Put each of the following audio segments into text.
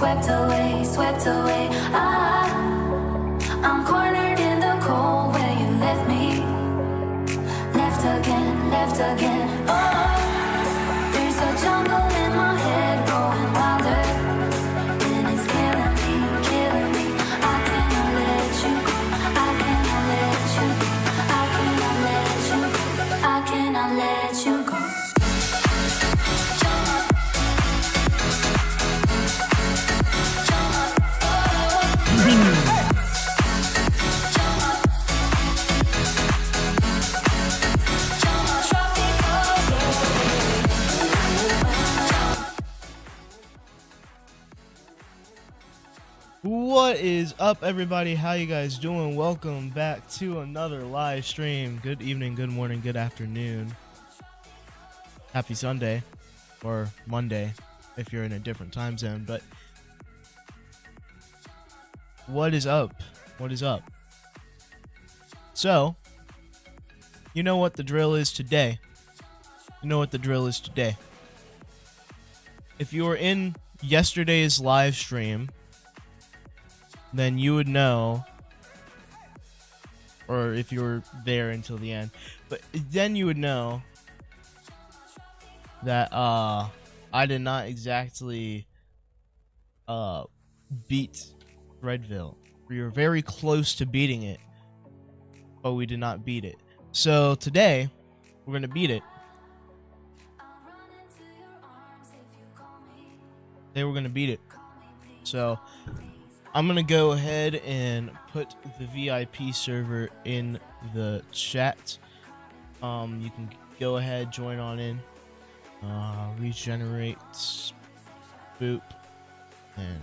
swept away, swept away. I'm cornered in the cold where you left me. Left again, left again. Oh, there's a jungle in my head growing wilder, and it's killing me, killing me. I cannot let you go. I cannot let you go. I cannot let you go. I cannot let you go. What is up, everybody? How you guys doing? Welcome back to another live stream. Good evening, good morning, good afternoon. Happy Sunday or Monday if you're in a different time zone. But what is up? What is up? So, you know what the drill is today. You know what the drill is today. If you were in yesterday's live stream, then you would know, or if you were there until the end, but then you would know that I did not exactly beat Threadville. We were very close to beating it, but we did not beat it. So today we're gonna beat it. Today we're gonna beat it. So I'm gonna go ahead and put the VIP server in the chat. You can go ahead, join on in. Regenerate, boop, and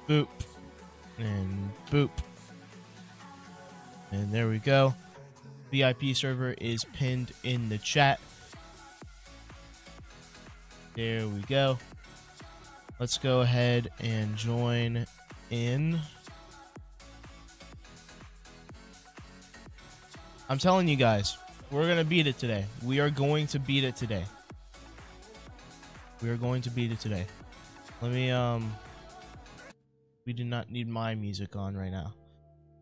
boop, and boop. And there we go. VIP server is pinned in the chat. There we go. Let's go ahead and join in. I'm telling you guys, we're going to beat it today. We are going to beat it today. We are going to beat it today. Let me, we do not need my music on right now,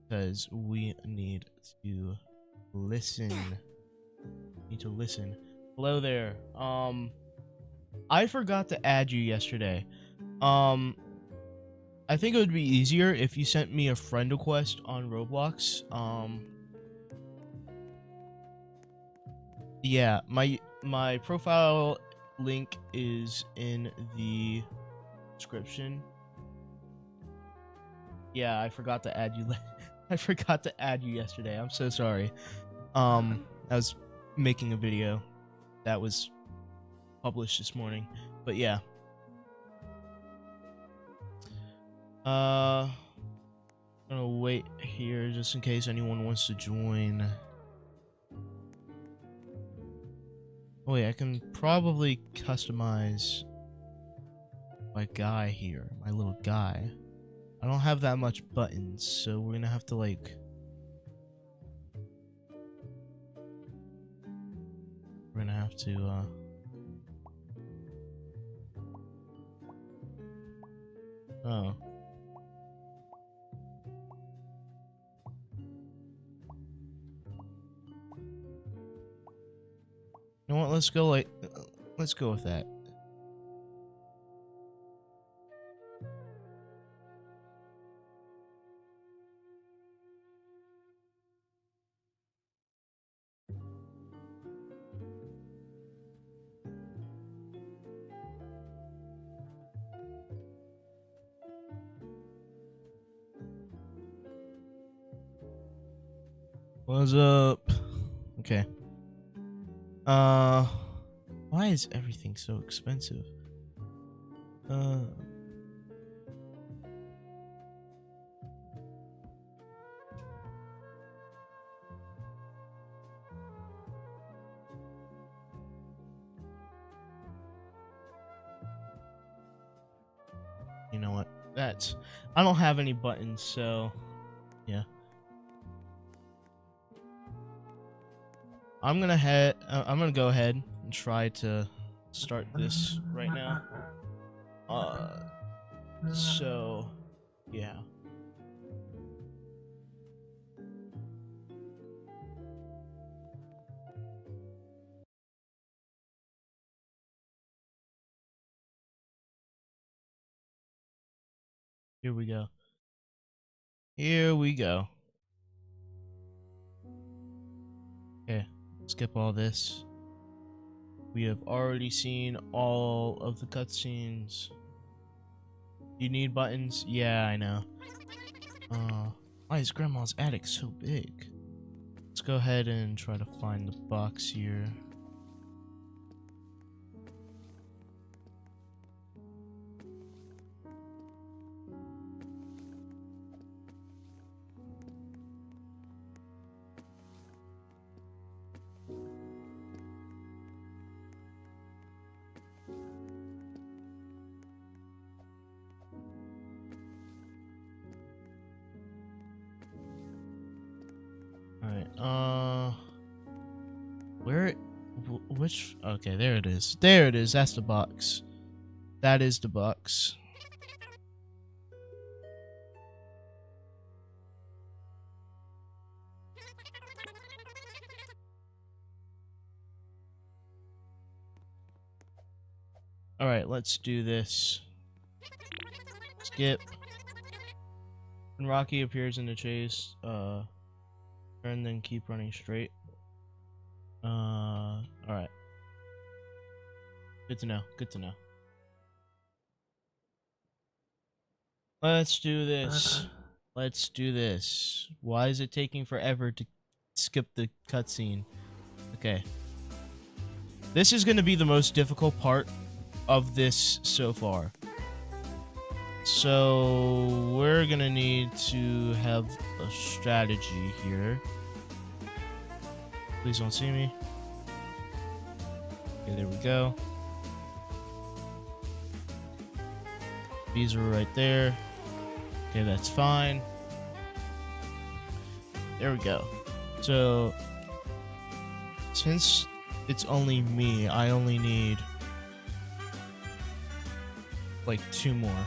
because we need to listen. Hello there. I forgot to add you yesterday. I think it would be easier if you sent me a friend request on Roblox. Yeah, my profile link is in the description. Yeah, I forgot to add you. I forgot to add you yesterday. I'm so sorry. I was making a video that was published this morning, but yeah. I'm gonna wait here just in case anyone wants to join. Oh wait, I can probably customize my guy here, my little guy. I don't have that much buttons, so we're gonna have to like... We're gonna have to, Oh. You know what, let's go with that. What's up? Okay. Why is everything so expensive? You know what? I don't have any buttons, so yeah. I'm gonna go ahead and try to start this right now. So yeah. Here we go. Here we go. Okay, skip all this. We have already seen all of the cutscenes. You need buttons? Yeah, I know. Why is Grandma's attic so big? Let's go ahead and try to find the box here. Alright, which, okay, there it is. There it is, that's the box. That is the box. Alright, let's do this. Skip. When Rocky appears in the chase, turn, then keep running straight. Alright. Good to know, good to know. Let's do this. Let's do this. Why is it taking forever to skip the cutscene? Okay. This is going to be the most difficult part of this so far. So we're going to need to have a strategy here. Please don't see me. Okay, there we go. These are right there. Okay, that's fine. There we go. So, since it's only me, I only need like 2 more.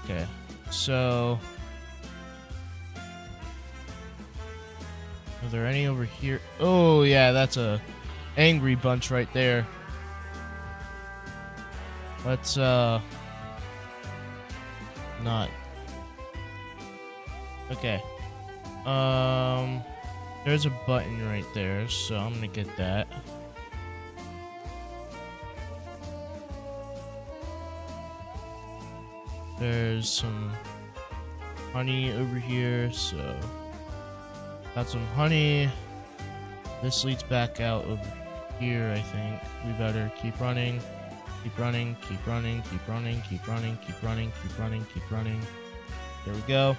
Okay, so are there any over here? Oh yeah, that's a angry bunch right there. Let's not. Okay. There's a button right there, so I'm gonna get that. There's some honey over here, so got some honey. This leads back out over here, I think. We better keep running. Keep running, keep running, keep running, keep running, keep running, keep running, keep running. There we go.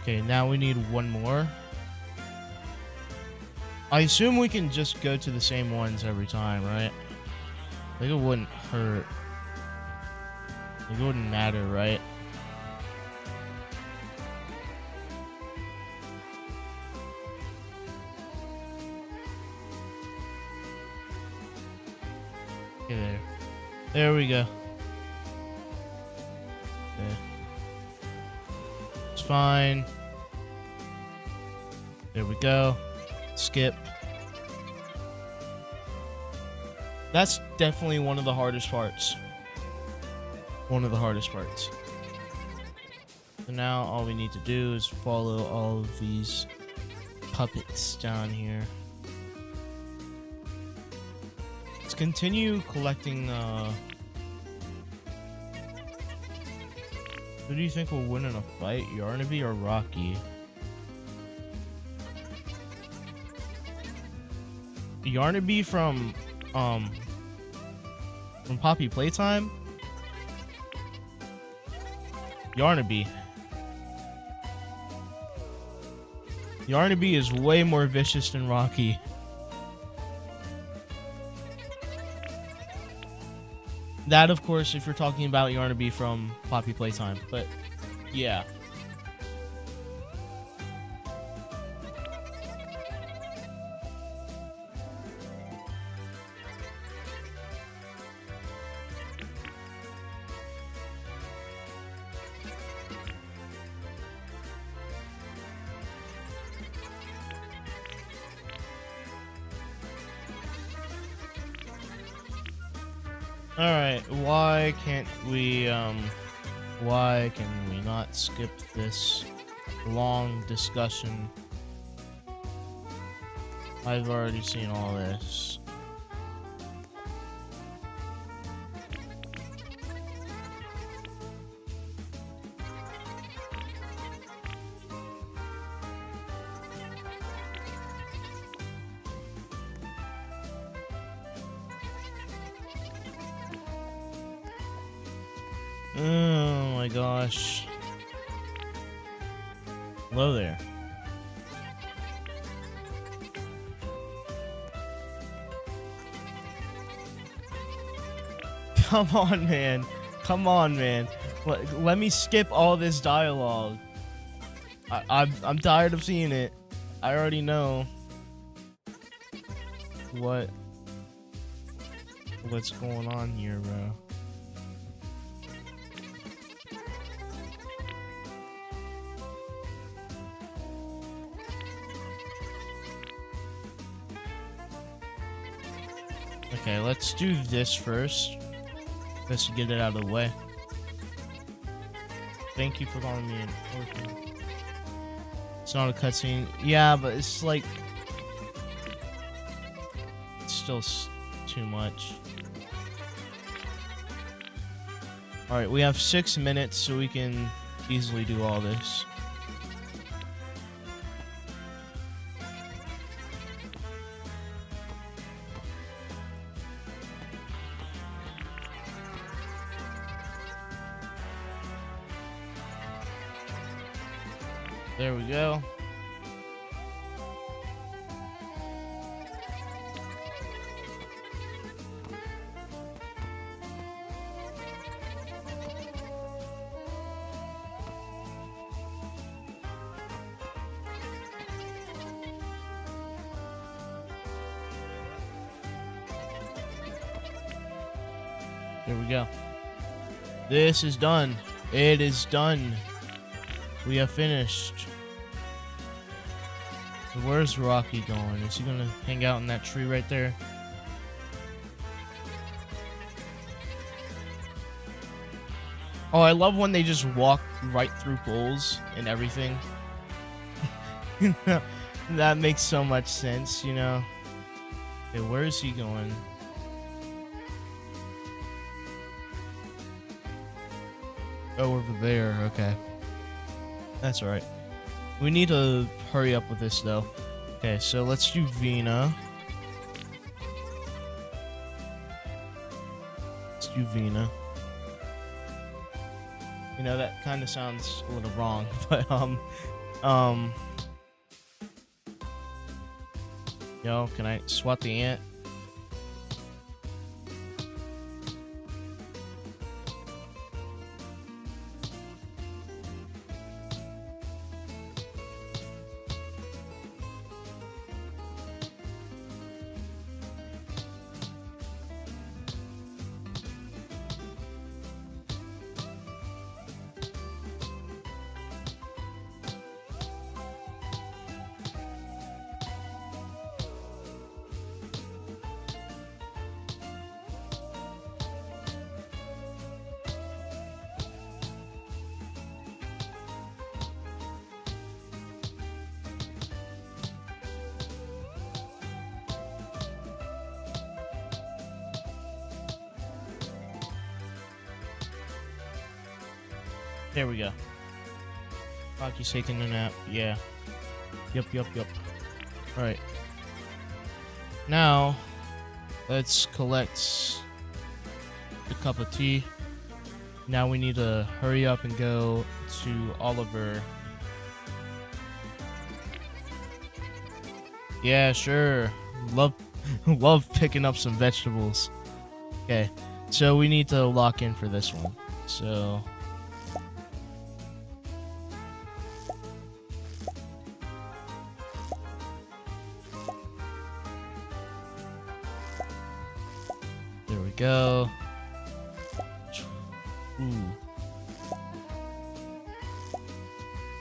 Okay, now we need 1 more. I assume we can just go to the same ones every time, right? Like, it wouldn't hurt. Like, it wouldn't matter, right? Okay, there. There we go. Okay. It's fine. There we go. Skip. That's definitely one of the hardest parts. One of the hardest parts. So now all we need to do is follow all of these puppets down here. Let's continue collecting, who do you think will win in a fight, Yarnaby or Rocky? Yarnaby from Poppy Playtime? Yarnaby. Yarnaby is way more vicious than Rocky. That, of course, if you're talking about Yarnaby from Poppy Playtime, but yeah. Alright, why can we not skip this long discussion? I've already seen all this. Oh my gosh. Hello there. Come on, man. Come on, man. Let me skip all this dialogue. I'm tired of seeing it. I already know what's going on here, bro. Okay, let's do this first. Let's get it out of the way. Thank you for calling me in. It's not a cutscene. Yeah, but it's like... It's still too much. Alright, we have 6 minutes, so we can easily do all this. There we go. There we go. This is done. It is done. We have finished. Where's Rocky going? Is he gonna hang out in that tree right there? Oh, I love when they just walk right through poles and everything. That makes so much sense, you know? Okay, where is he going? Oh, over there. Okay. That's alright. We need to hurry up with this, though. Okay, so let's do Vina. Let's do Vina. You know, that kind of sounds a little wrong, but, Yo, can I swat the ant? There we go. Rocky's taking a nap. Yeah. Yup. Alright. Now, let's collect the cup of tea. Now we need to hurry up and go to Oliver. Yeah, sure. Love picking up some vegetables. Okay. So we need to lock in for this one. So... There we go. Ooh.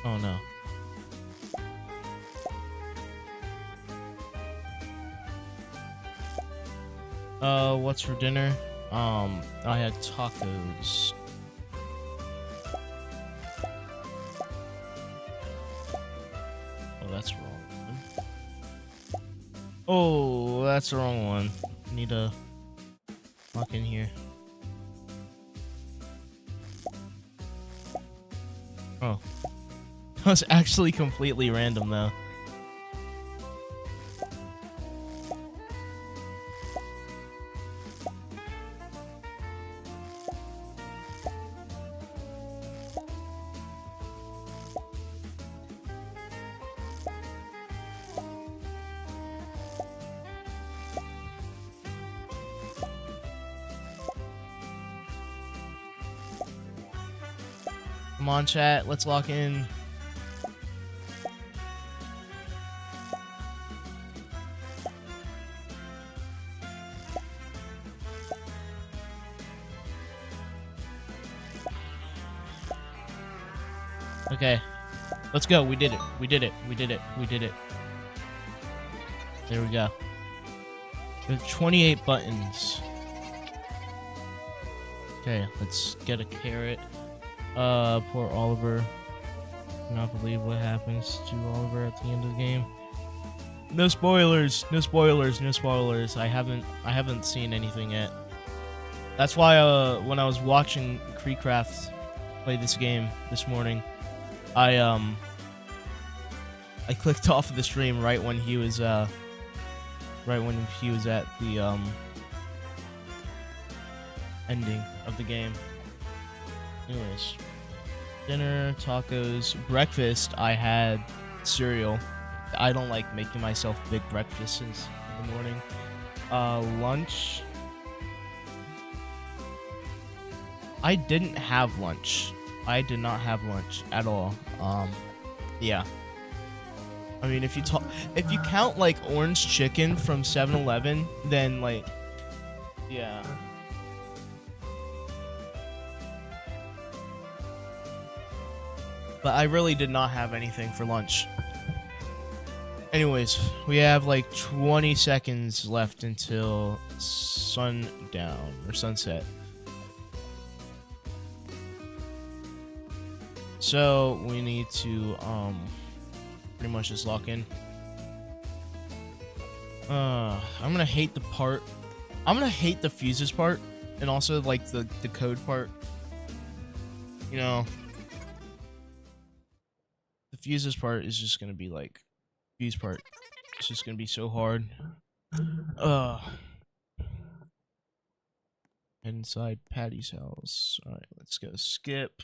Oh no. What's for dinner? I had tacos. Oh, that's the wrong one. Oh, that's the wrong one. I need to lock in here. Oh. That was actually completely random, though. Come on, chat. Let's lock in. Okay. Let's go. We did it. We did it. We did it. We did it. There we go. We have 28 buttons. Okay, let's get a carrot. Poor Oliver. Cannot believe what happens to Oliver at the end of the game. No spoilers. No spoilers. No spoilers. I haven't seen anything yet. That's why when I was watching Creecraft play this game this morning, I clicked off of the stream right when he was at the ending of the game. Anyways, dinner, tacos, breakfast. I had cereal. I don't like making myself big breakfasts in the morning. Lunch. I didn't have lunch. I did not have lunch at all. Yeah. I mean, if you count like orange chicken from 7-Eleven, then like, yeah. But I really did not have anything for lunch. Anyways, we have like 20 seconds left until sundown or sunset. So we need to pretty much just lock in. I'm gonna hate the part. I'm gonna hate the fuses part, and also like the code part. You know, the fuses part is just gonna be like fuse part. It's just gonna be so hard. Inside Patty's house. All right, let's go skip.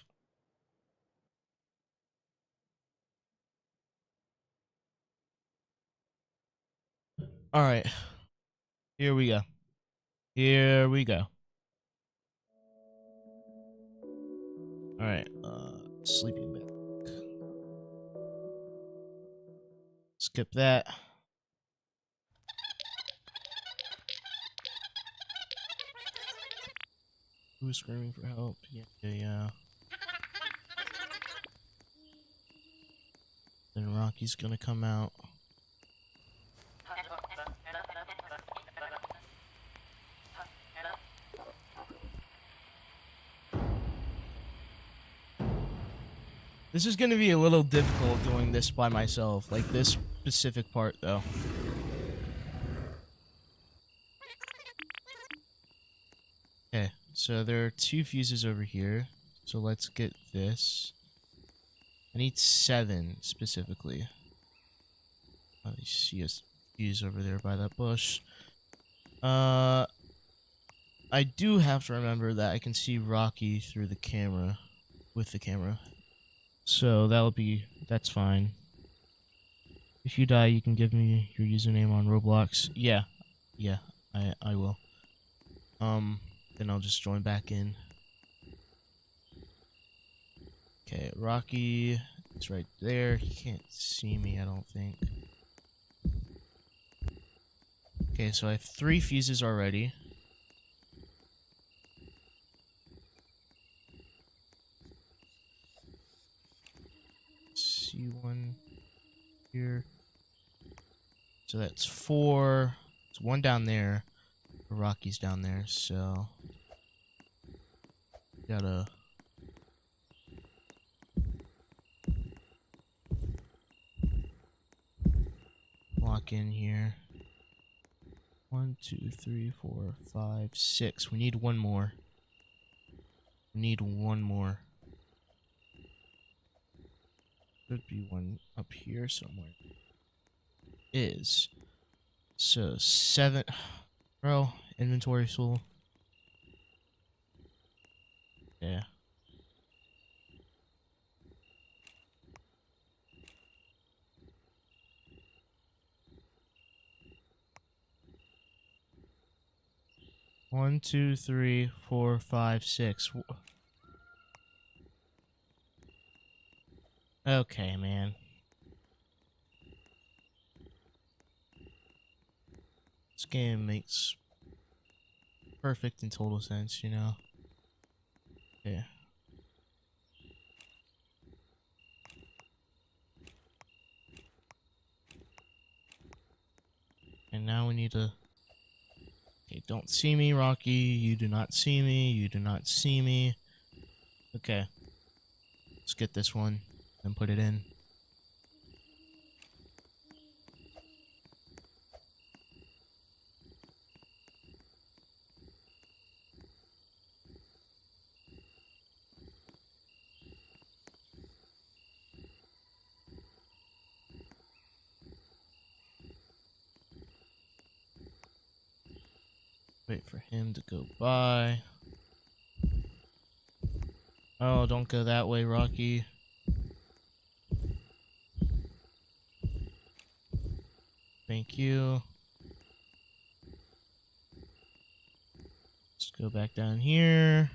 All right, here we go. Here we go. All right, sleeping bag. Skip that. Who's screaming for help? Yeah. Then Rocky's gonna come out. This is gonna be a little difficult doing this by myself, like this specific part though. Okay, so there are 2 fuses over here. So let's get this. I need 7 specifically. Oh, you see a fuse over there by that bush. I do have to remember that I can see Rocky through the camera, with the camera. So that's fine. If you die, you can give me your username on Roblox. Yeah, I will. Then I'll just join back in. Okay, Rocky, it's right there. He can't see me, I don't think. Okay, so I have 3 fuses already. See one here. So that's 4. There's 1 down there. Rocky's down there, so gotta lock in here. 1, 2, 3, 4, 5, 6. We need one more. We need one more. Should be one up here somewhere. Is so 7. Bro, inventory's full. Yeah. One, 2, 3, 4, 5, 6. Okay, man. This game makes perfect and total sense, you know? Yeah. And now we need to... Okay, don't see me, Rocky. You do not see me. You do not see me. Okay. Let's get this one and put it in. Wait for him to go by. Oh, don't go that way, Rocky. Thank you. Let's go back down here.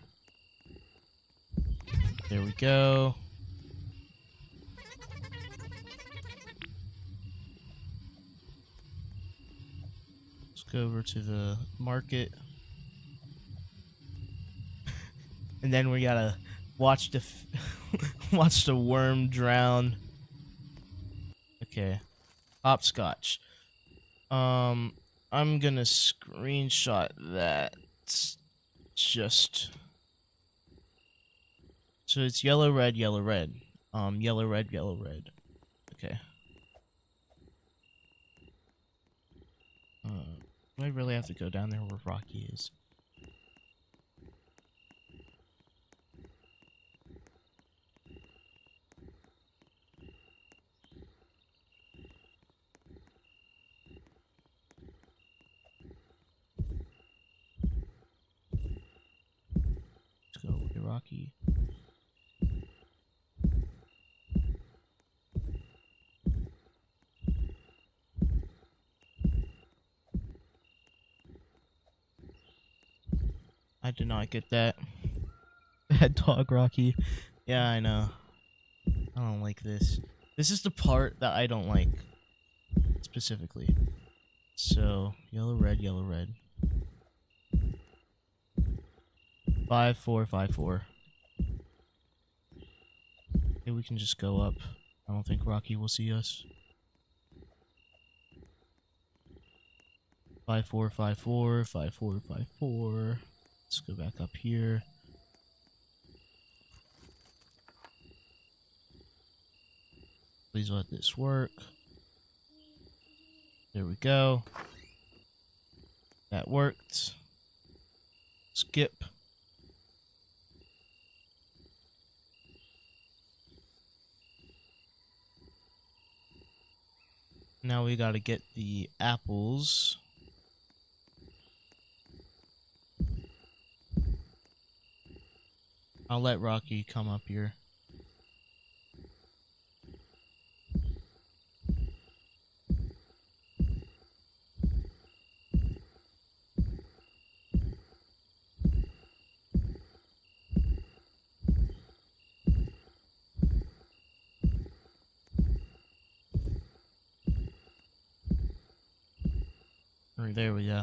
There we go. Let's go over to the market. And then we gotta watch the watch the worm drown. Okay. Hopscotch. I'm gonna screenshot that. Just so it's yellow, red, yellow, red. Yellow, red, yellow, red. Okay. Do I really have to go down there where Rocky is? Let's go with Rocky. I did not get that. Bad dog, Rocky. Yeah, I know. I don't like this. This is the part that I don't like, specifically. So, yellow, red, yellow, red. 5, 4, 5, 4. Maybe we can just go up. I don't think Rocky will see us. 5, 4, 5, 4, 5, 4, 5, 4. Let's go back up here. Please let this work. There we go. That worked. Skip. Now we gotta get the apples. I'll let Rocky come up here. Alright, there we go.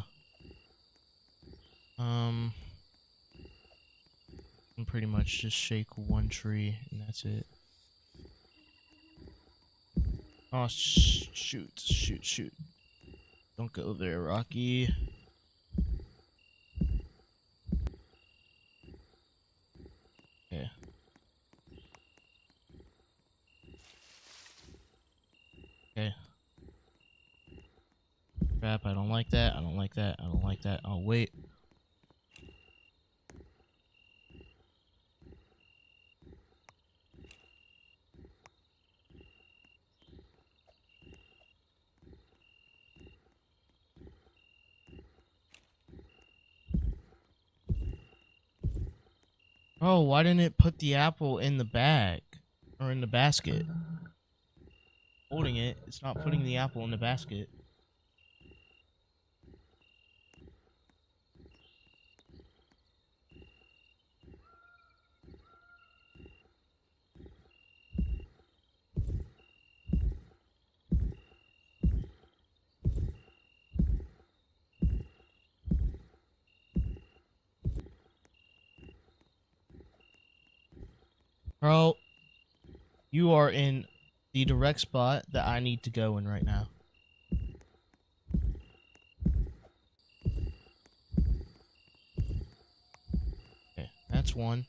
And pretty much just shake one tree and that's it. Oh, shoot. Don't go there, Rocky. Crap, I don't like that. I don't like that. I don't like that. Oh, wait. Oh, why didn't it put the apple in the bag? Or in the basket? Holding it, it's not putting the apple in the basket. Bro, you are in the direct spot that I need to go in right now. Okay, that's one.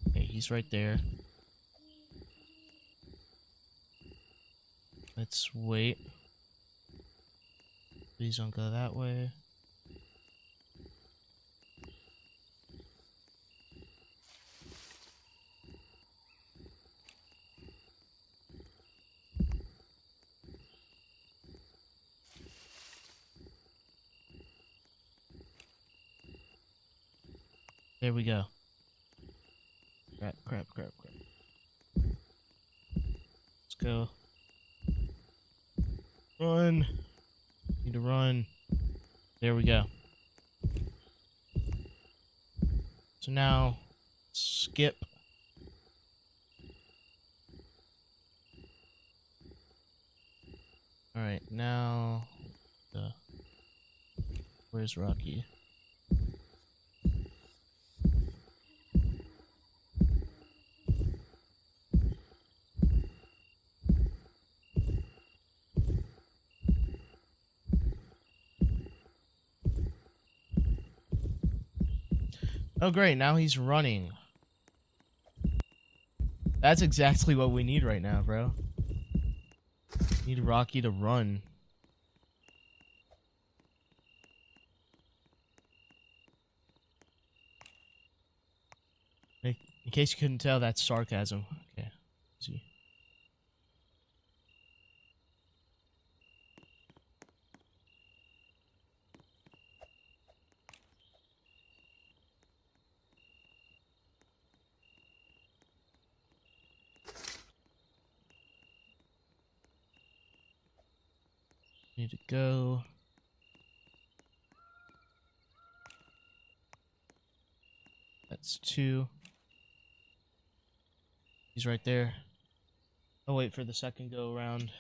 Okay, he's right there. Let's wait. Please don't go that way. There we go. Crap, crap, crap, crap. Let's go. Run. Need to run. There we go. So now, skip. Alright, now... where's Rocky? Oh great, now he's running. That's exactly what we need right now, bro. Need Rocky to run. In case you couldn't tell, that's sarcasm. Okay, see. Need to go. That's 2. He's right there. I'll wait for the second go around.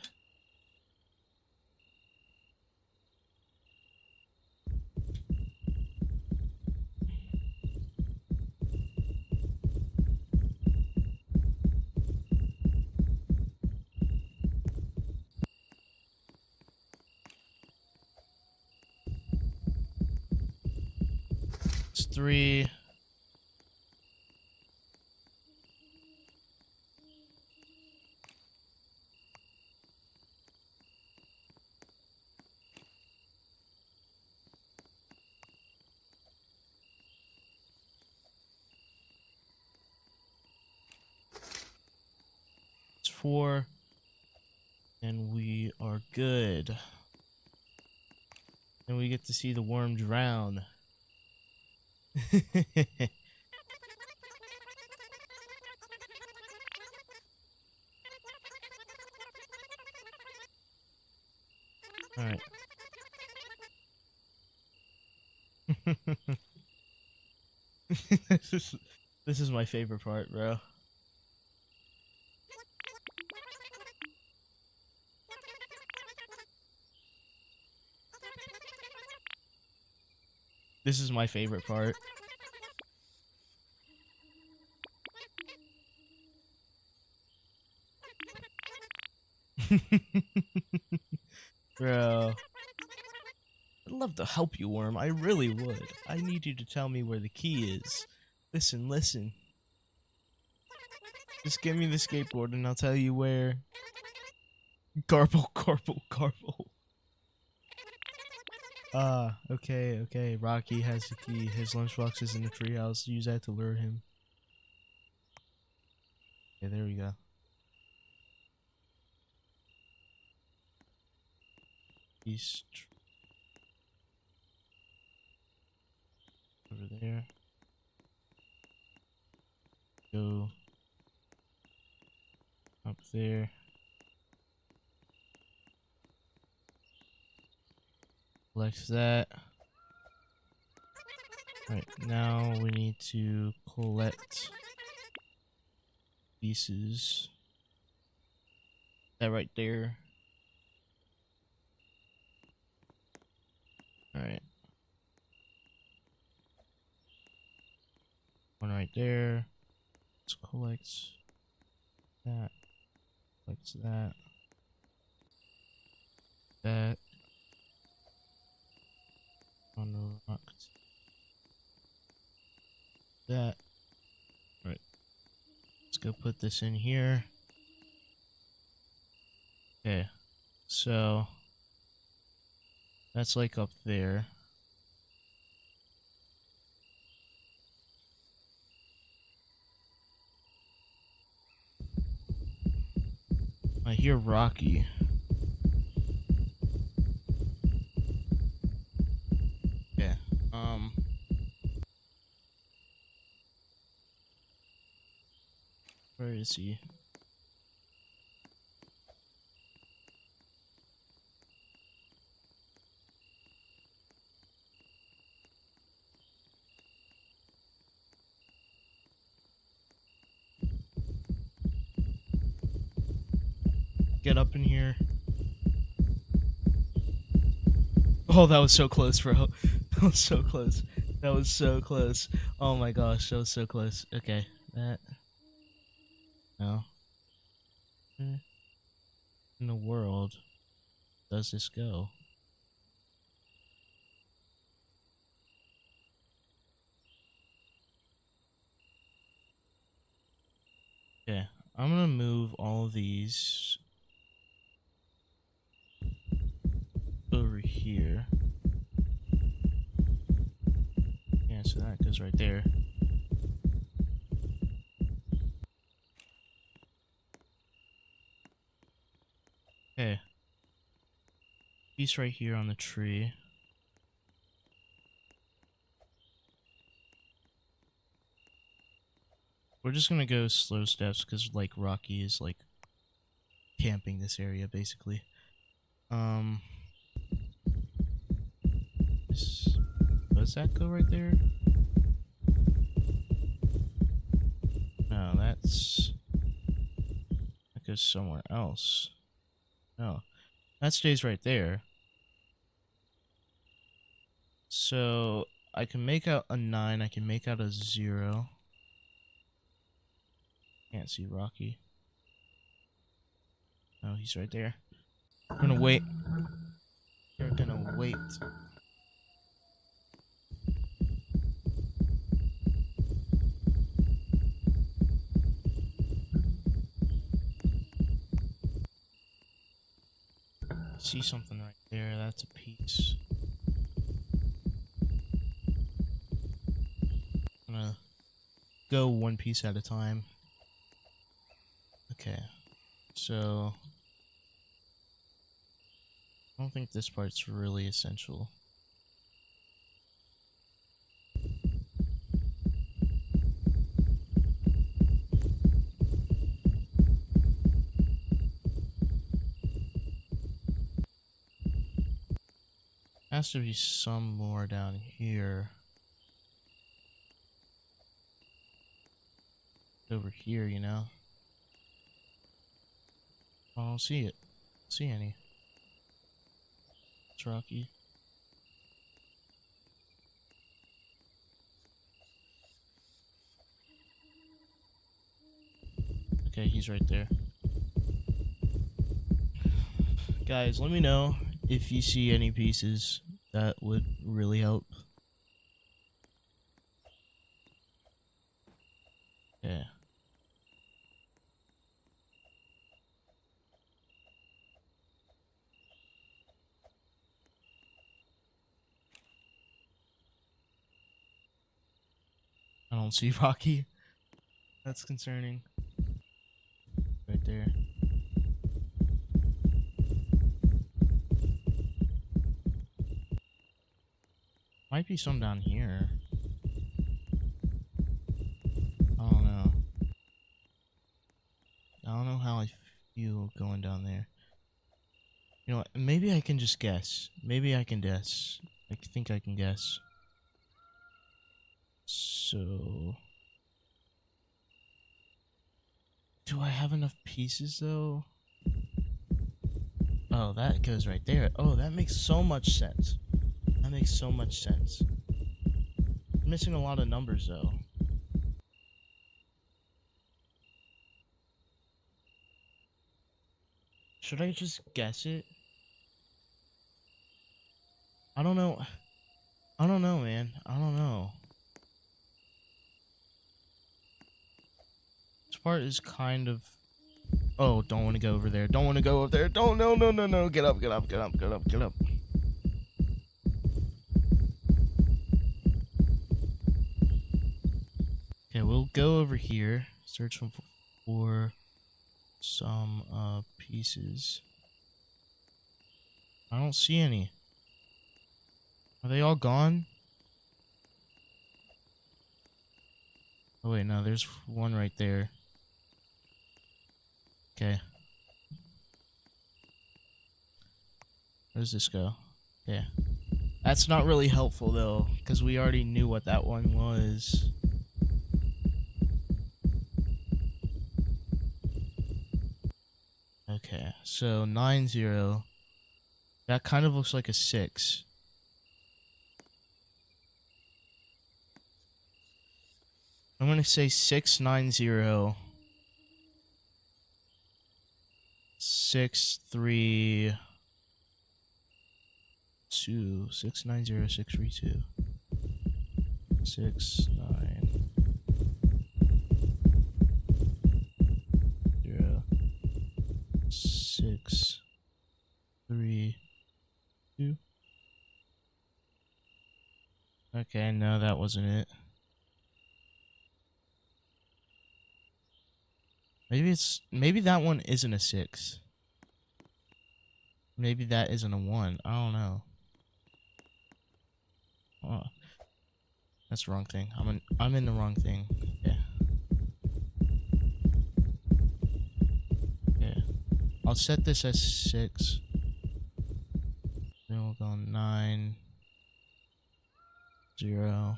It's 3. It's 4. And we are good. And we get to see the worm drown. Alright. This is my favorite part, bro. This is my favorite part. Bro. I'd love to help you, Worm. I really would. I need you to tell me where the key is. Listen, listen. Just give me the skateboard and I'll tell you where. Garble, garble, garble. Okay, okay. Rocky has the key. His lunchbox is in the treehouse. Use that to lure him. Okay, there we go. East. Over there. Go up there. Collect that. Right, now we need to collect pieces. That right there. Alright. One right there. Let's collect that. Collect that. That. Unlocked. That. Right. Let's go put this in here. Okay. So that's like up there. I hear Rocky. Yeah. Where is he? Get up in here. Oh, that was so close, bro. That was so close. That was so close. Oh my gosh, that was so close. Okay, that. No. Where in the world does this go? Okay, I'm gonna move all of these over here. Yeah, so that goes right there. Okay. Piece right here on the tree. We're just gonna go slow steps because like Rocky is like camping this area basically. Does that go right there? No, that goes somewhere else. No, that stays right there. So I can make out a 9. I can make out a 0. Can't see Rocky. Oh, he's right there. We're gonna wait. We're gonna wait. See something right there. That's a piece. I'm gonna go one piece at a time. Okay. So I don't think this part's really essential. Has to be some more down here. Over here, you know? I don't see it. See any. It's Rocky. Okay, he's right there. Guys, let me know if you see any pieces. That would really help. Yeah. don't see Rocky. That's concerning. Right there. Might be some down here. I don't know. I don't know how I feel going down there. You know what? Maybe I can just guess. Maybe I can guess. I think I can guess. So... do I have enough pieces, though? Oh, that goes right there. Oh, that makes so much sense. That makes so much sense. I'm missing a lot of numbers, though. Should I just guess it? I don't know. I don't know, man. I don't know. This part is kind of... oh, don't want to go over there. Don't want to go over there. Don't, no, no, no, no. Get up, get up, get up, get up, get up. Okay, we'll go over here. Search for some pieces. I don't see any. Are they all gone? Oh wait, no, there's one right there. Okay. Where does this go? Yeah. That's not really helpful though, because we already knew what that one was. Okay, so 9-0. That kind of looks like a 6. I'm gonna say 690. 632. 690 632. 690 632. Okay, no, that wasn't it. Maybe that one isn't a 6. Maybe that isn't a 1. I don't know. Oh, that's the wrong thing. I'm in the wrong thing. Yeah. Yeah. I'll set this as 6. Then we'll go 9 0.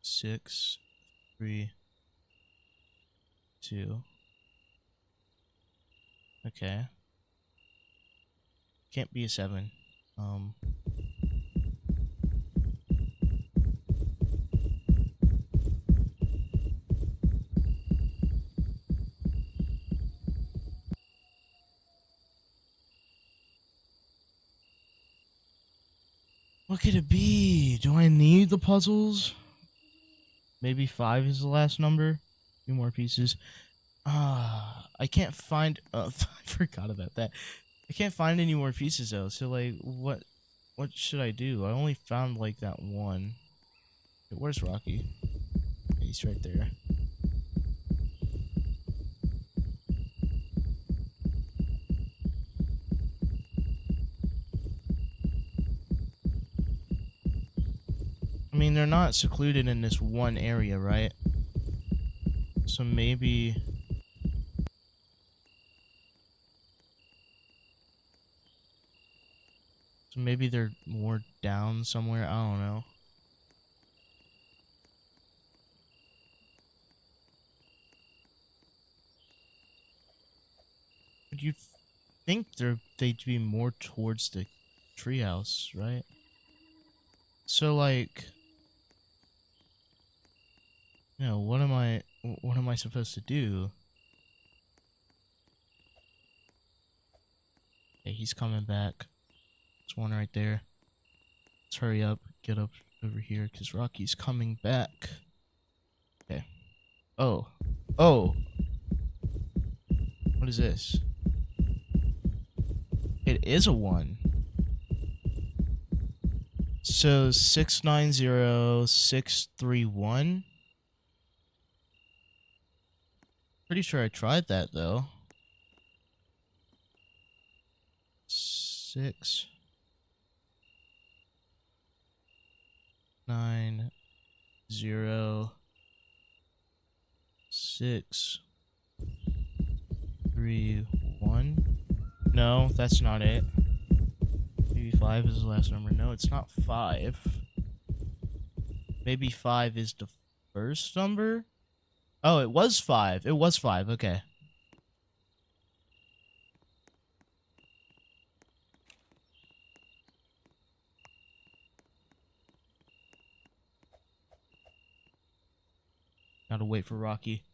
Six, 3, 2. Okay. Can't be a 7. What could it be? Do I need the puzzles? Maybe 5 is the last number. 2 more pieces. I can't find... I forgot about that. I can't find any more pieces though. So like, what should I do? I only found like that one. Where's Rocky? He's right there. I mean, they're not secluded in this one area, right? So maybe... so maybe they're more down somewhere. I don't know. But you'd think they'd be more towards the treehouse, right? So like... you know, what am I supposed to do? Okay, he's coming back. There's one right there. Let's hurry up, get up over here, because Rocky's coming back. Okay. Oh. Oh! What is this? It is a 1. So 690631. Pretty sure I tried that though. 690631. No, that's not it. Maybe 5 is the last number. No, it's not 5. Maybe 5 is the first number? Oh, it was 5. It was 5. Okay. Gotta wait for Rocky.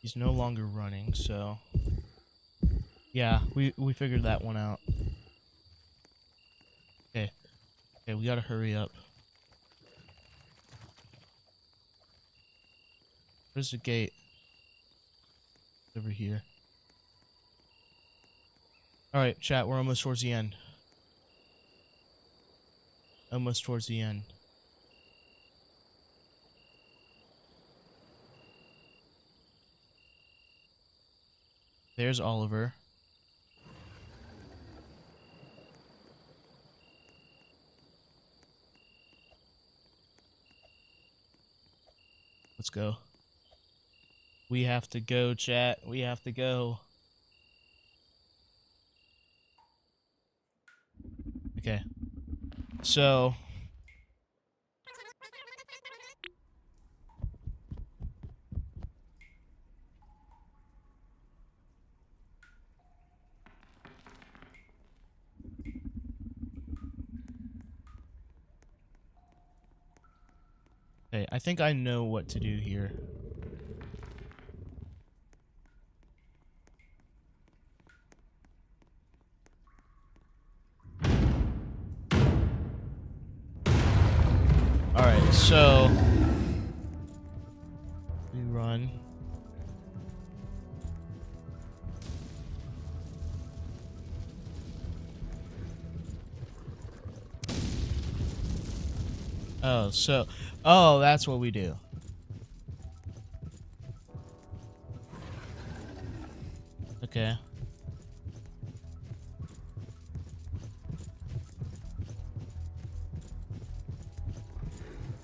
He's no longer running, so... Yeah, we figured that one out. Okay. Okay, we gotta hurry up. Where's the gate? Over here. Alright, chat, we're almost towards the end. Almost towards the end. There's Oliver. Let's go. We have to go, chat. We have to go. Okay. So... Okay, I think I know what to do here. Alright, so... we run. Oh, so... Oh, that's what we do. Okay.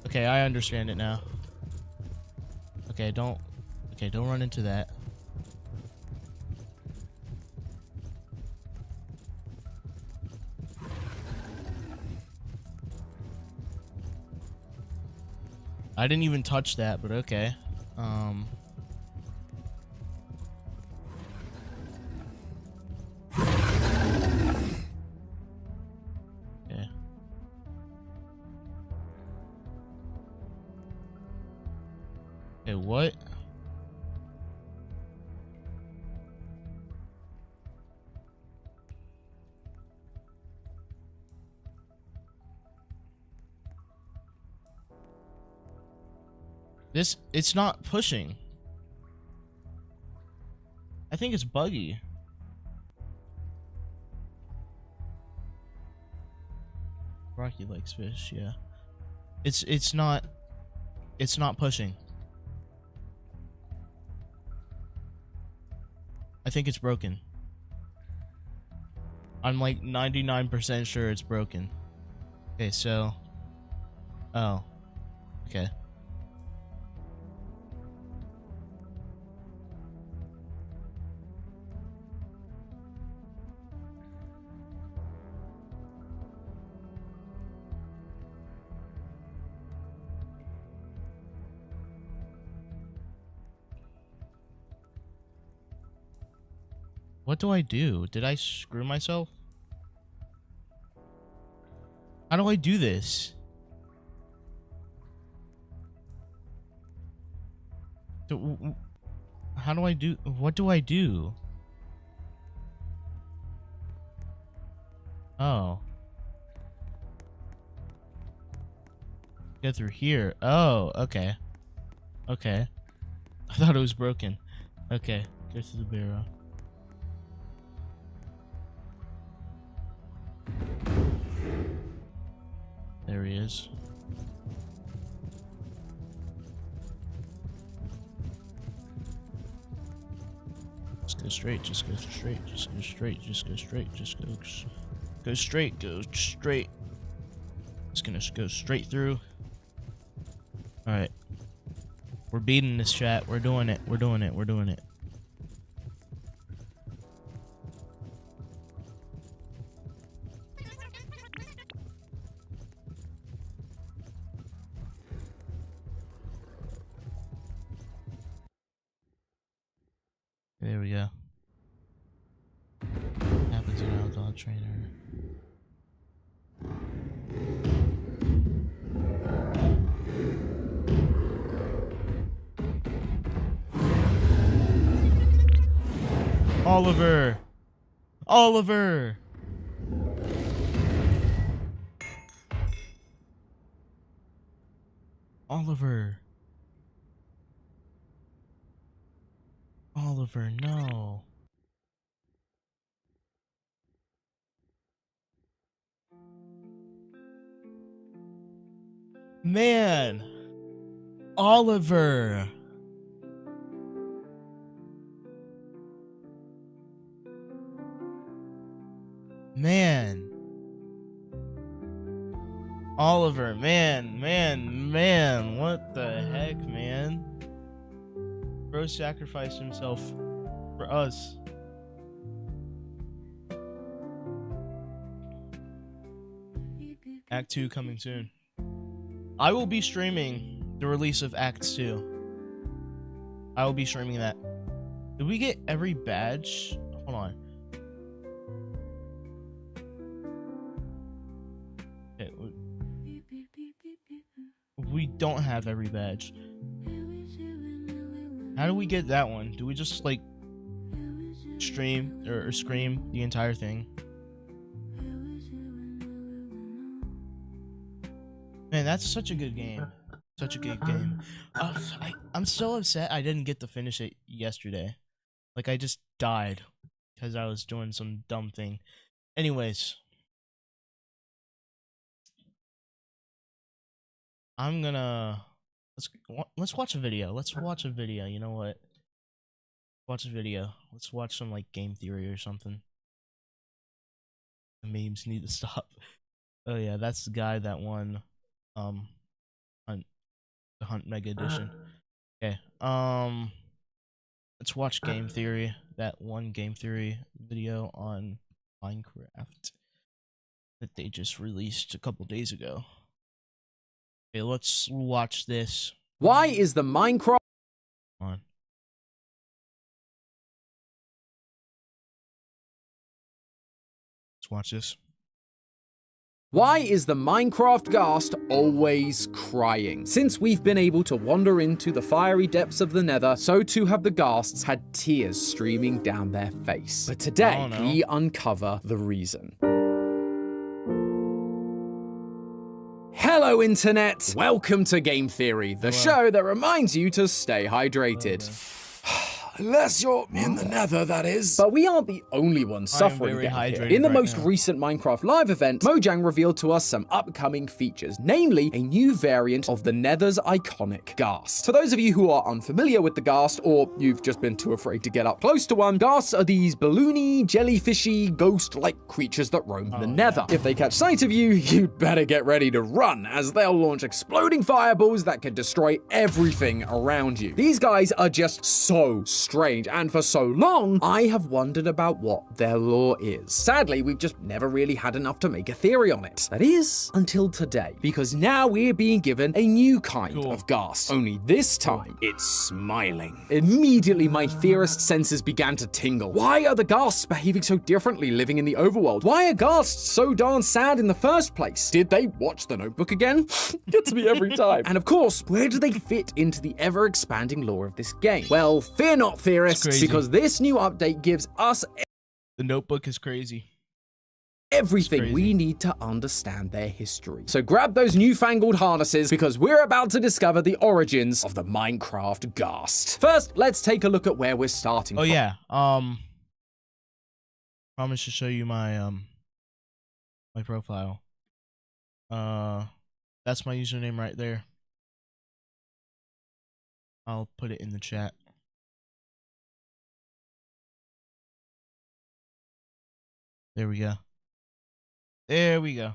Okay, I understand it now. Okay, don't run into that. I didn't even touch that, but okay. Okay. Okay, what? It's not pushing. I think it's buggy. Rocky likes fish, yeah. It's not pushing. I think it's broken. I'm like 99% sure it's broken. Okay, so... Oh. Okay. What do I do? Did I screw myself? How do I do this? How do I do? What do I do? Oh. Go through here. Oh, okay. Okay. I thought it was broken. Okay. Go through the barrel. There he is. Just go straight, just go straight, just go straight, just go straight, just go straight, go straight. Just gonna go straight through. Alright. We're beating this, chat. We're doing it. We're doing it. We're doing it. There we go. Happens when I was on trainer. Oliver! Oliver! Oliver! Oliver, no. Man! Oliver! Man. Oliver, man, what the heck, man? Bro sacrificed himself for us. Act 2 coming soon. I will be streaming the release of Act 2. I will be streaming that. Did we get every badge? Hold on. Okay, we don't have every badge. How do we get that one? Do we just like stream or scream the entire thing? Man, that's such a good game. Such a good game. I'm so upset I didn't get to finish it yesterday. Like, I just died because I was doing some dumb thing. Anyways. I'm gonna... Let's watch a video. Let's watch a video. You know what? Watch a video. Let's watch some, like, game theory or something. The memes need to stop. Oh, yeah, that's the guy that won... the Hunt Mega Edition. Okay, let's watch game theory. That one game theory video on Minecraft that they just released a couple days ago. Okay, let's watch this. Why is the Minecraft On. Let's watch this. Why is the Minecraft ghast always crying? Since we've been able to wander into the fiery depths of the nether, so too have the ghasts had tears streaming down their face. But today, we uncover the reason. Hello, Internet! Welcome to Game Theory, the show that reminds you to stay hydrated. Unless you're in the nether, that is. But we aren't the only ones suffering down here. In the most recent Minecraft Live event, Mojang revealed to us some upcoming features, namely a new variant of the nether's iconic ghast. For those of you who are unfamiliar with the ghast, or you've just been too afraid to get up close to one, ghasts are these balloony, jellyfishy, ghost-like creatures that roam the nether. If they catch sight of you, you'd better get ready to run, as they'll launch exploding fireballs that can destroy everything around you. These guys are just so strange, and for so long, I have wondered about what their lore is. Sadly, we've just never really had enough to make a theory on it. That is, until today, because now we're being given a new kind of ghast. Only this time, it's smiling. Immediately, my theorist senses began to tingle. Why are the ghasts behaving so differently living in the overworld? Why are ghasts so darn sad in the first place? Did they watch The Notebook again? Gets me every time. And of course, where do they fit into the ever-expanding lore of this game? Well, fear not, theorists, because this new update gives us The Notebook is crazy. Everything we need to understand their history. So grab those newfangled harnesses, because we're about to discover the origins of the Minecraft ghast. First, let's take a look at where we're starting from. Yeah, promise to show you my my profile. That's my username right there. I'll put it in the chat. There we go. There we go.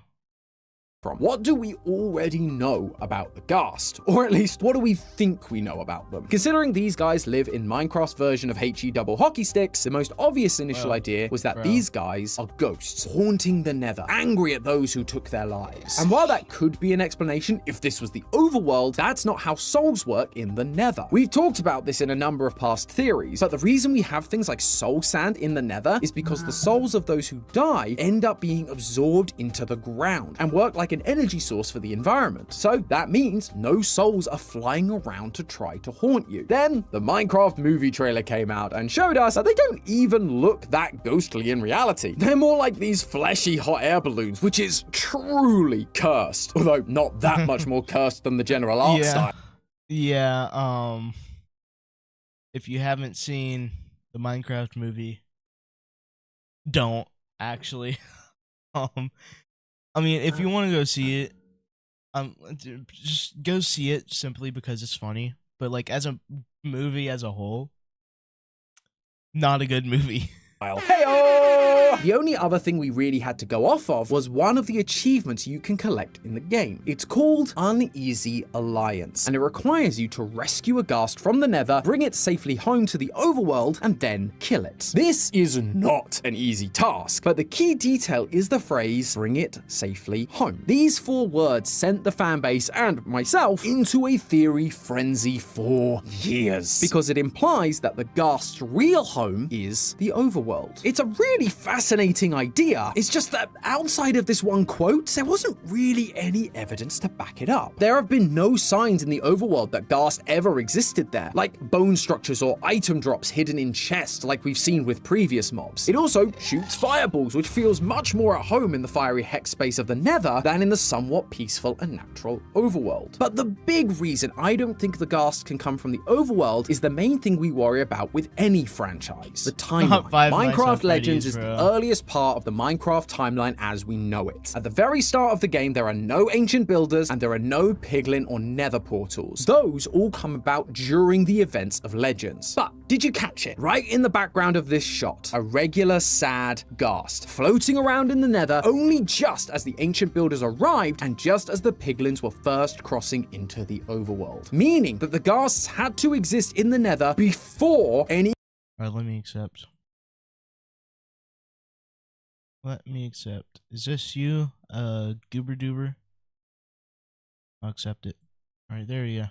From. What do we already know about the Ghast? Or at least, what do we think we know about them? Considering these guys live in Minecraft's version of HE double hockey sticks, the most obvious initial idea was that these guys are ghosts, haunting the Nether, angry at those who took their lives. And while that could be an explanation if this was the overworld, that's not how souls work in the Nether. We've talked about this in a number of past theories, but the reason we have things like soul sand in the Nether is because the souls of those who die end up being absorbed into the ground and work like an energy source for the environment. So that means no souls are flying around to try to haunt you. Then the Minecraft movie trailer came out and showed us that they don't even look that ghostly in reality. They're more like these fleshy hot air balloons, which is truly cursed, although not that much more cursed than the general art style. Yeah, if you haven't seen the Minecraft movie, don't actually. I mean, if you want to go see it, just go see it simply because it's funny. But like as a movie as a whole, not a good movie. Hey-oh! The only other thing we really had to go off of was one of the achievements you can collect in the game. It's called Uneasy Alliance, and it requires you to rescue a Ghast from the Nether, bring it safely home to the overworld, and then kill it. This is not an easy task, but the key detail is the phrase, bring it safely home. These 4 words sent the fanbase and myself into a theory frenzy for years, because it implies that the Ghast's real home is the overworld. It's a really fascinating idea. It's just that outside of this one quote, there wasn't really any evidence to back it up. There have been no signs in the overworld that Ghast ever existed there, like bone structures or item drops hidden in chests like we've seen with previous mobs. It also shoots fireballs, which feels much more at home in the fiery hex space of the Nether than in the somewhat peaceful and natural overworld. But the big reason I don't think the Ghast can come from the overworld is the main thing we worry about with any franchise, the timeline. Minecraft Legends is the earliest part of the Minecraft timeline as we know it. At the very start of the game, there are no ancient builders and there are no piglin or nether portals. Those all come about during the events of Legends. But did you catch it? Right in the background of this shot, a regular sad Ghast floating around in the Nether only just as the ancient builders arrived and just as the piglins were first crossing into the overworld. Meaning that the Ghasts had to exist in the Nether before any... Alright, let me accept. Let me accept. Is this you, Goober Doober? I'll accept it. Alright, there you go.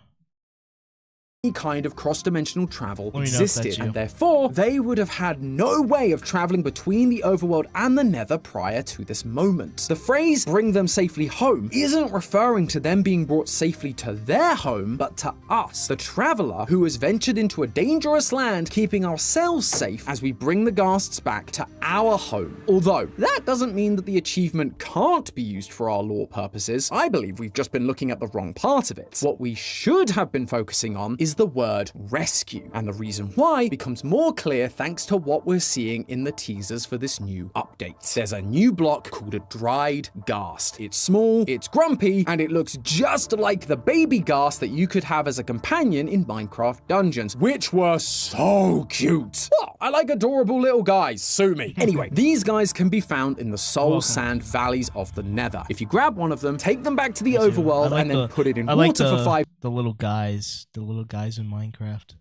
Kind of cross-dimensional travel existed, and therefore they would have had no way of traveling between the overworld and the Nether prior to this moment. The phrase bring them safely home isn't referring to them being brought safely to their home, but to us, the traveler who has ventured into a dangerous land, keeping ourselves safe as we bring the Ghasts back to our home. Although that doesn't mean that the achievement can't be used for our lore purposes. I believe we've just been looking at the wrong part of it. What we should have been focusing on is the word rescue, and the reason why becomes more clear thanks to what we're seeing in the teasers for this new update. There's a new block called a dried Ghast. It's small, it's grumpy, and it looks just like the baby Ghast that you could have as a companion in Minecraft dungeons, which were so cute. What? I like adorable little guys, sue me. Anyway, these guys can be found in the soul sand valleys of the Nether. If you grab one of them, take them back to the overworld, and then put it in water for 5 the little guys in Minecraft.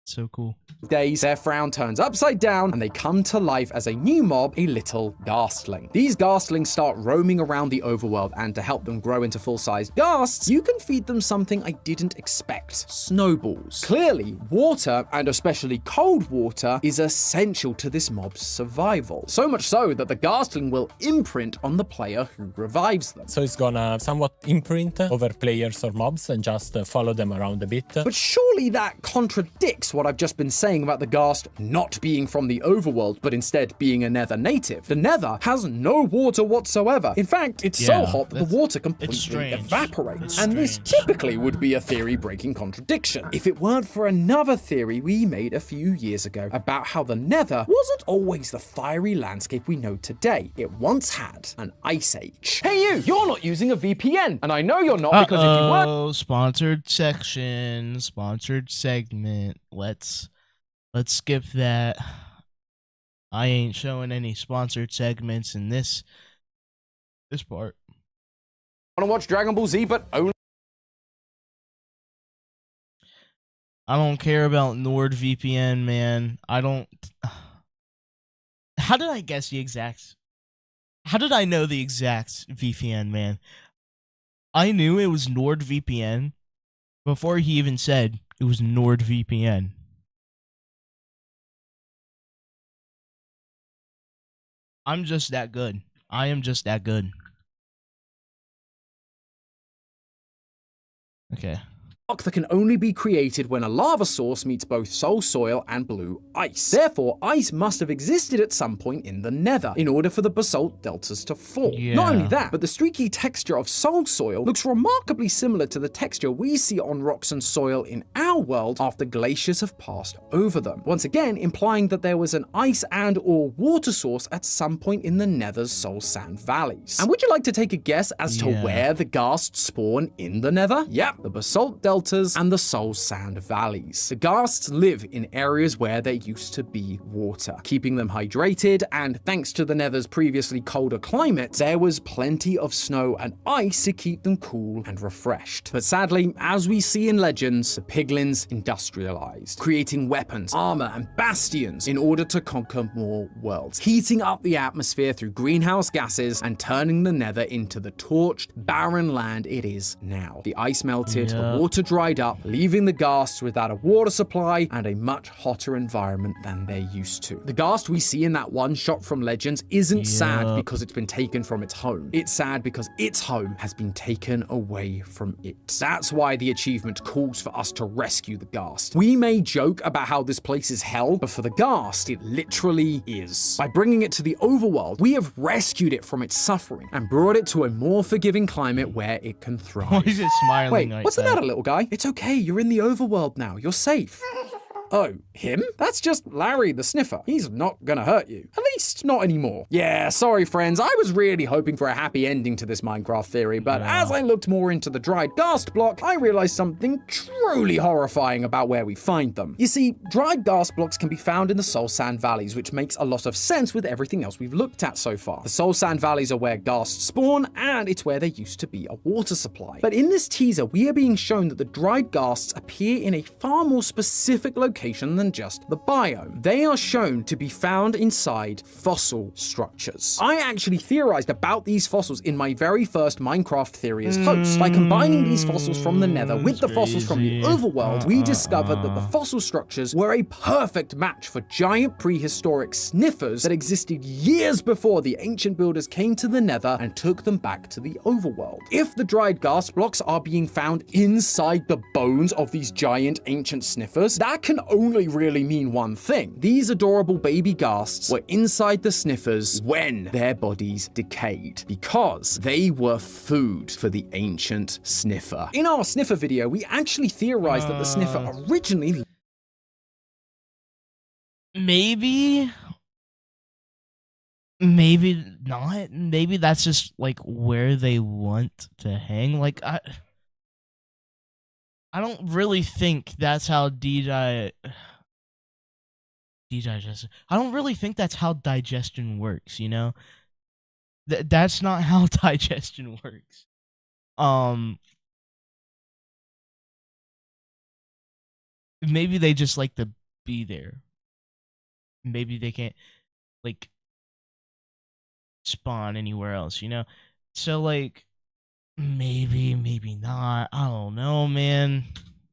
So cool. days, their frown turns upside down and they come to life as a new mob, a little Ghastling. These Ghastlings start roaming around the overworld, and to help them grow into full-sized Ghasts, you can feed them something I didn't expect: snowballs. Clearly, water, and especially cold water, is essential to this mob's survival. So much so that the Ghastling will imprint on the player who revives them. So it's gonna somewhat imprint over players or mobs and just follow them around a bit. But surely that contradicts what I've just been saying about the Ghast not being from the overworld, but instead being a Nether native. The Nether has no water whatsoever. In fact, it's so hot that the water completely evaporates. And this typically would be a theory-breaking contradiction if it weren't for another theory we made a few years ago about how the Nether wasn't always the fiery landscape we know today. It once had an ice age. Hey you, you're not using a VPN, and I know you're not because if you were... Sponsored section, sponsored segment. Let's skip that. I ain't showing any sponsored segments in this part. Want to watch Dragon Ball Z, but only... I don't care about NordVPN, man. I don't... How did I guess the exact... How did I know the exact VPN, man? I knew it was NordVPN before he even said it was NordVPN. I'm just that good. I am just that good. Okay. That can only be created when a lava source meets both soul soil and blue ice. Therefore, ice must have existed at some point in the Nether in order for the basalt deltas to fall. Not only that, but the streaky texture of soul soil looks remarkably similar to the texture we see on rocks and soil in our world after glaciers have passed over them. Once again, implying that there was an ice and or water source at some point in the Nether's soul sand valleys. And would you like to take a guess as to where the Ghasts spawn in the Nether? Yep, the basalt deltas and the soul sand valleys. The Ghasts live in areas where there used to be water, keeping them hydrated, and thanks to the Nether's previously colder climate, there was plenty of snow and ice to keep them cool and refreshed. But sadly, as we see in legends, the piglins industrialized, creating weapons, armor, and bastions in order to conquer more worlds, heating up the atmosphere through greenhouse gases and turning the Nether into the torched, barren land it is now. The ice melted, the water dried up, leaving the Ghasts without a water supply and a much hotter environment than they're used to. The Ghast we see in that one shot from Legends isn't sad because it's been taken from its home. It's sad because its home has been taken away from it. That's why the achievement calls for us to rescue the Ghast. We may joke about how this place is hell, but for the Ghast, it literally is. By bringing it to the overworld, we have rescued it from its suffering and brought it to a more forgiving climate where it can thrive. Why is it smiling? Wait, like what's the that? matter, little guy? It's okay, you're in the overworld now. You're safe. Oh, him? That's just Larry the Sniffer. He's not gonna hurt you. At least not anymore. Yeah, sorry friends, I was really hoping for a happy ending to this Minecraft theory, but as I looked more into the dried Ghast block, I realized something truly horrifying about where we find them. You see, dried Ghast blocks can be found in the Soul Sand Valleys, which makes a lot of sense with everything else we've looked at so far. The Soul Sand Valleys are where Ghasts spawn, and it's where there used to be a water supply. But in this teaser, we are being shown that the dried Ghasts appear in a far more specific location than just the biome. They are shown to be found inside fossil structures. I actually theorized about these fossils in my very first Minecraft theory as host. By combining these fossils from the Nether with the fossils from the overworld, we discovered that the fossil structures were a perfect match for giant prehistoric sniffers that existed years before the ancient builders came to the Nether and took them back to the overworld. If the dried Ghast blocks are being found inside the bones of these giant ancient sniffers, that can only really mean one thing. These adorable baby Ghasts were inside the sniffers when their bodies decayed, because they were food for the ancient sniffer. In our sniffer video, we actually theorized that the sniffer originally... Maybe not. Maybe that's just like where they want to hang. Like I don't really think that's how I don't really think that's how digestion works, you know? That's not how digestion works. Maybe they just like to be there. Maybe they can't like spawn anywhere else, you know? So like maybe not. I don't know, man.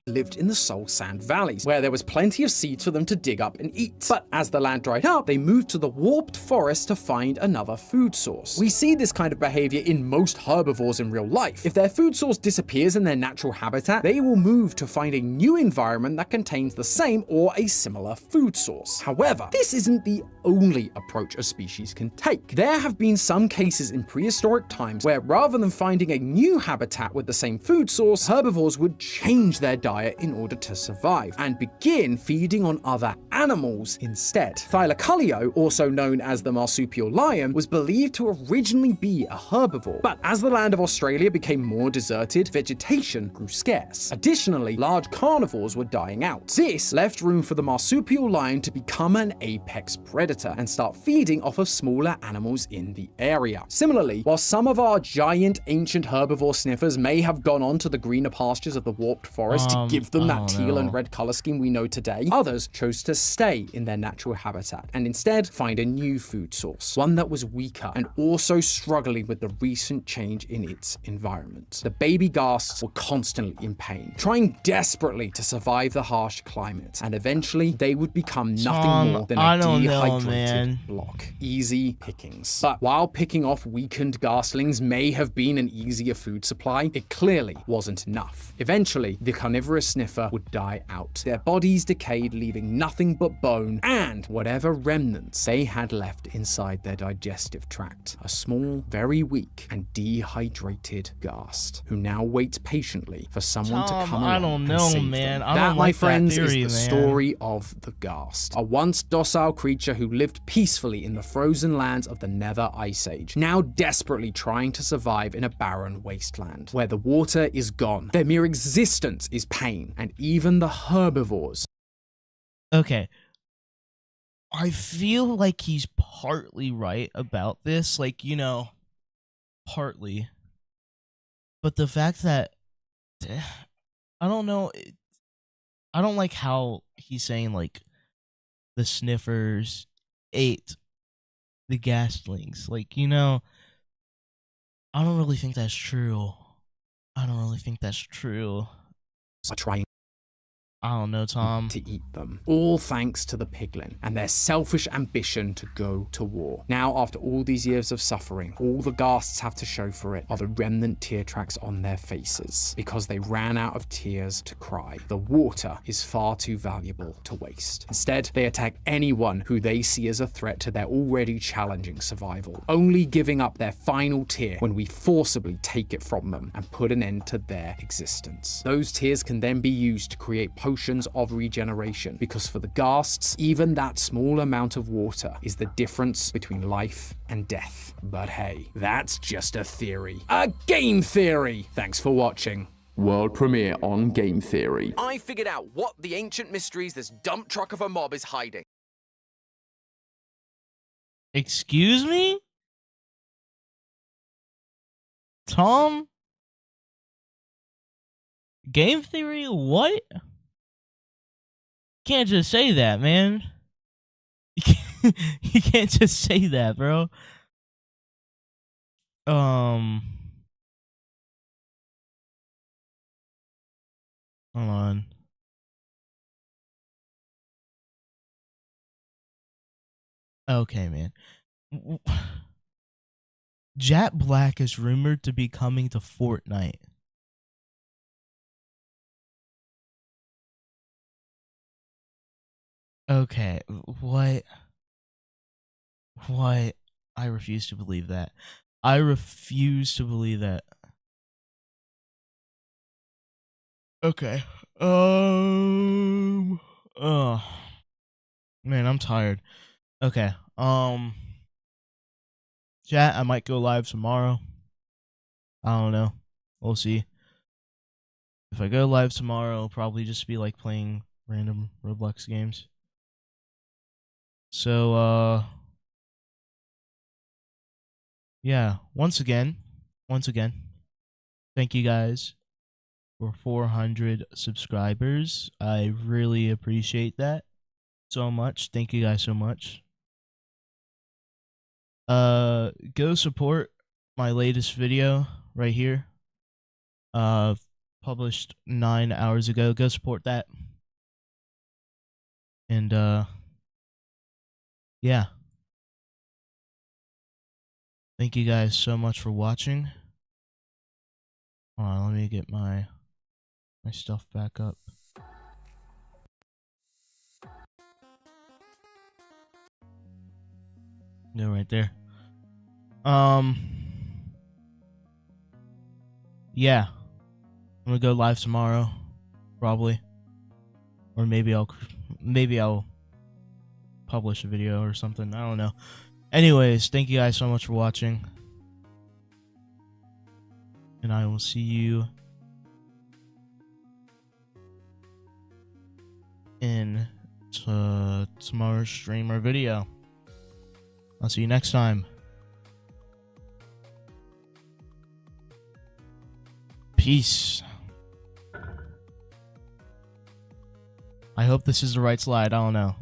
lived in the salt sand valleys, where there was plenty of seeds for them to dig up and eat. But as the land dried up, they moved to the warped forest to find another food source. We see this kind of behavior in most herbivores in real life. If their food source disappears in their natural habitat, they will move to find a new environment that contains the same or a similar food source. However, this isn't the only approach a species can take. There have been some cases in prehistoric times where rather than finding a new habitat with the same food source, herbivores would change their diet in order to survive and begin feeding on other animals instead. Thylacoleo, also known as the marsupial lion, was believed to originally be a herbivore, but as the land of Australia became more deserted, vegetation grew scarce. Additionally, large carnivores were dying out. This left room for the marsupial lion to become an apex predator and start feeding off of smaller animals in the area. Similarly, while some of our giant ancient herbivore sniffers may have gone on to the greener pastures of the warped forest to give them that teal and red color scheme we know today, others chose to stay in their natural habitat and instead find a new food source, one that was weaker and also struggling with the recent change in its environment. The baby ghasts were constantly in pain, trying desperately to survive the harsh climate, and eventually they would become nothing more than a dehydrated block. Easy pickings. But while picking off weakened ghastlings may have been an easier food supply, it clearly wasn't enough. Eventually, the carnivorous sniffer would die out. Their bodies decayed, leaving nothing but bone and whatever remnants they had left inside their digestive tract. A small, very weak, and dehydrated ghast, who now waits patiently for someone to come along and save them. That, my friends, is the story of the ghast, a once docile creature who lived peacefully in the frozen lands of the Nether Ice Age, now desperately trying to survive in a barren wasteland, where the water is gone, their mere existence is pain, and even the herbivores. Okay. I feel like he's partly right about this, like, you know, partly. But the fact that, I don't know, I don't like how he's saying, like, the sniffers ate the gastlings. Like, you know, I don't really think that's true. I don't really think that's true. Trying I don't know, Tom. to eat them, all thanks to the piglin and their selfish ambition to go to war. Now, after all these years of suffering, all the ghasts have to show for it are the remnant tear tracks on their faces, because they ran out of tears to cry. The water is far too valuable to waste. Instead, they attack anyone who they see as a threat to their already challenging survival, only giving up their final tear when we forcibly take it from them and put an end to their existence. Those tears can then be used to create potions of regeneration, because for the ghasts, even that small amount of water is the difference between life and death. But hey, that's just a theory. A game theory! Thanks for watching. World premiere on Game Theory. I figured out what the ancient mysteries this dump truck of a mob is hiding. Excuse me? Tom? Game theory? What? You can't just say that, man. You can't just say that, bro. Hold on. Okay, man. Jet Black is rumored to be coming to Fortnite. Okay, what? What? I refuse to believe that. I refuse to believe that. Okay. Oh. Man, I'm tired. Okay. Chat, I might go live tomorrow. I don't know. We'll see. If I go live tomorrow, it'll probably just be like playing random Roblox games. So, yeah, once again, thank you guys for 400 subscribers. I really appreciate that so much. Thank you guys so much. Go support my latest video right here. published 9 hours ago. Go support that. And yeah. Thank you guys so much for watching. Hold on, let me get my stuff back up. Go right there. Yeah. I'm gonna go live tomorrow, probably. Or maybe I'll publish a video or something. I don't know. Anyways, thank you guys so much for watching. And I will see you in tomorrow's stream or video. I'll see you next time. Peace. I hope this is the right slide. I don't know.